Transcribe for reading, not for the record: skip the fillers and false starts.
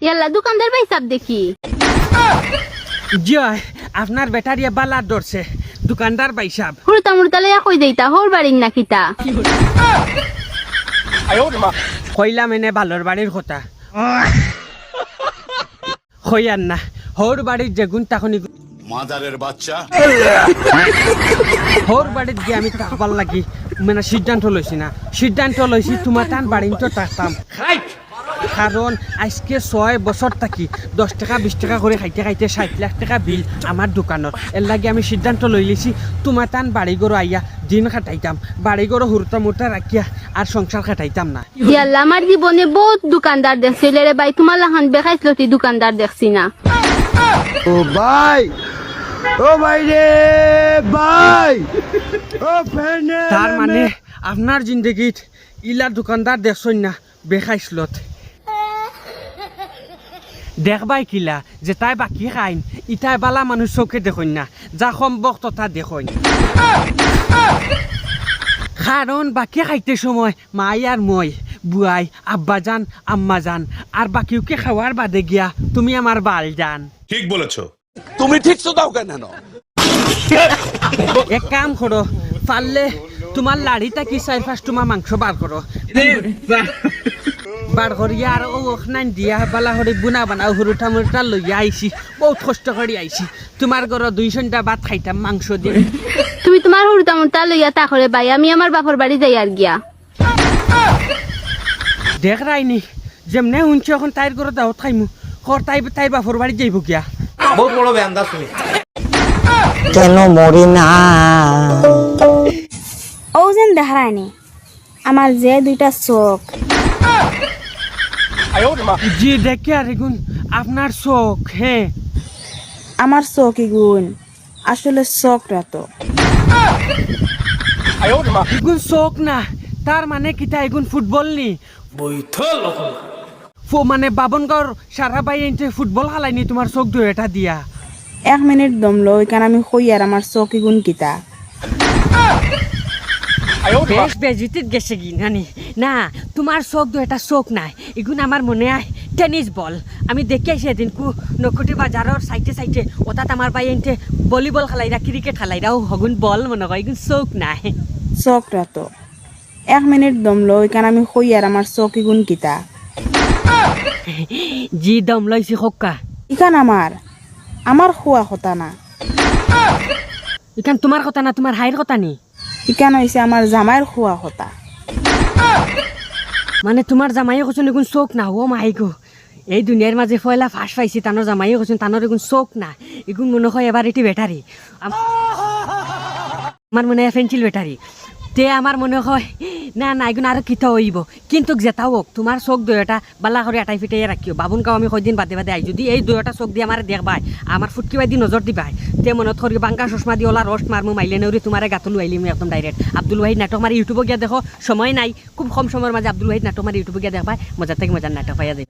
ইয়াল্লা দোকানদার ভাই সাব দেখি জয় আপনার ব্যাটারিয়া বালার ধরছে দোকানদার ভাই সাহেব হুড়তা মুড়তালে কই দেইতা হোর বাড়ির না কিতা কইলাম এনে বালর বাড়ির কথা কইয়ার না হোর বাড়ির যেগুন তখনই মাদারের বাচ্চা হোর বাড়িত গিয়ে আমি থাকবার লাগি মানে সিদ্ধান্ত লইছি তোমার টান বাড়ি তো থাকতাম কারণ আজকে 6 বছর থাকি 10 টাকা 20 টাকা করে খাইতে 60 লাখ টাকা বিল আমার দোকানত এর লাগে আমি সিদ্ধান্ত লই লিছি তোমার টান বাড়ি গরু আইয়া দিন খাটাইতাম বাড়ি গরু হুরতা মুরতা রাখিয়া আর সংসার খাটাইতাম না ইয়াল্লা আমার জীবনে বহুত দোকানদার দেখছিল রে ভাই তোমার লাহান বেখাইছিল তুই দোকানদার দেখছি না ও ভাই রে ভাই ও ফেনে তার মানে আপনার জিন্দগিত ইলা দোকানদার দেখছই না বেখাইছিলত দেখবাই কিলা যে তাই বাকি খাইন ইটাই বালা মানুষ চৌকে দেখুন না যা সম্ভব তথা দেখুন কারণ বাকি খাইতে সময় মাই আর মই বুয়াই আব্বাজান আম্মাজান আর বাকিওকে খাওয়ার বাদে গিয়া তুমি আমার বাল জান ঠিক বলেছো তুমি ঠিক তো দাও কেন এক কাম করো পারলে তোমার লাড়িটা কি 4-5 তোমার মাংস বার করো বার করিয়া আর ও ওখান দিয়া বালা করে বুনা বানাও হুরুটা মুরুটা লইয়া আইছি বহুত কষ্ট করে আইছি তোমার ঘরে 2 ঘন্টা ভাত খাইতাম মাংস দিয়ে তুমি তোমার হুড়তা মুড়তা লইয়া তা করে ভাই আমি আমার বাপর বাড়ি যাই আর গিয়া দেখ রাইনি যেমনে শুনছি এখন তাইর ঘরে দাওয়াত খাইমু খর তাই বাপর বাড়ি যাইব গিয়া বহুত বড় বেন্দা তুমি কেন মরি না ও যেন দেখায়নি আমার যে দুইটা চোখ জি দেখে আর এগুন আপনার চোখ হ্যাঁ আমার চোখ এগুন আসলে চোখটা তো এগুন চোখ না তার মানে কিতা এগুন ফুটবল নি মানে বাবনগর সারা বাই এনতে ফুটবল হালাইনি তোমার চোখ দুইটা দিয়া 1 মিনিট দমলো এখানে আমি কই আর আমার চোখ এগুন কিতা বেশ বেজিতিত গেছে কি নানি না তোমার চোখ দুইটা চোখ নাই এগুন আমার মনে হয় টেনিস বল আমি দেখি আইছি এদিন নকুটি বাজারের সাইডে ওটাত আমার বাই এনতে ভলিবল খেলাইরা ক্রিকেট খেলাইরাও হগুন বল মনে হয় এগুন চোখ নাই চোখটা তো 1 মিনিট দমলো এখানে আমি কই আর আমার চোখ এগুন কিতা জি দম লইছি খক্কা ইখান আমার খোয়া কথা না এখান তোমার কথা না তোমার হাইর কথা নি ইখান হইছে আমার জামাইয়ের খোয়া কথা মানে তোমার জামাইয়ে কৈছোন এগুন চোখ না ও মাই গো এই দুনিয়ার মাঝে পয়লা ফাঁস পাইছি তানোর জামাইয়ে কৈছোন তানোর এগুন চোখ না এগুন মনে হয় এবার এটি ব্যাটারি আমার মনে হয় পেন্সিল ব্যাটারি তে আমার মনে হয় না না এগুন আরো কিতা হইব কিন্তু যেটা হোক তোমার চোখ দুইটা বালা করে এটাই ফিটাইয়া রাখিও বাবুন কাও আমি কয়দিন বাদে আই যদি এই দুইটা চোখ দিয়ে আমার দেখবাই আমার ফুটকি বাই দি নজর দিবাই তে মনত করি বাঙ্কা চশমা দিয়ে ওলা রোস্ট মারমু মাইলে নেউরি তোমার গাতলু আইলিম একদম ডাইরেক্ট আব্দুল ওয়াহিদ নাটক মারি ইউটিউবে গিয়া দেখো সময় নাই খুব কম সময়ের মাঝে আব্দুল ওয়াহিদ নাটক মারি ইউটিউবে গিয়া দেখবাই মজা থেকে মজার নাটক পাইয়া যায়।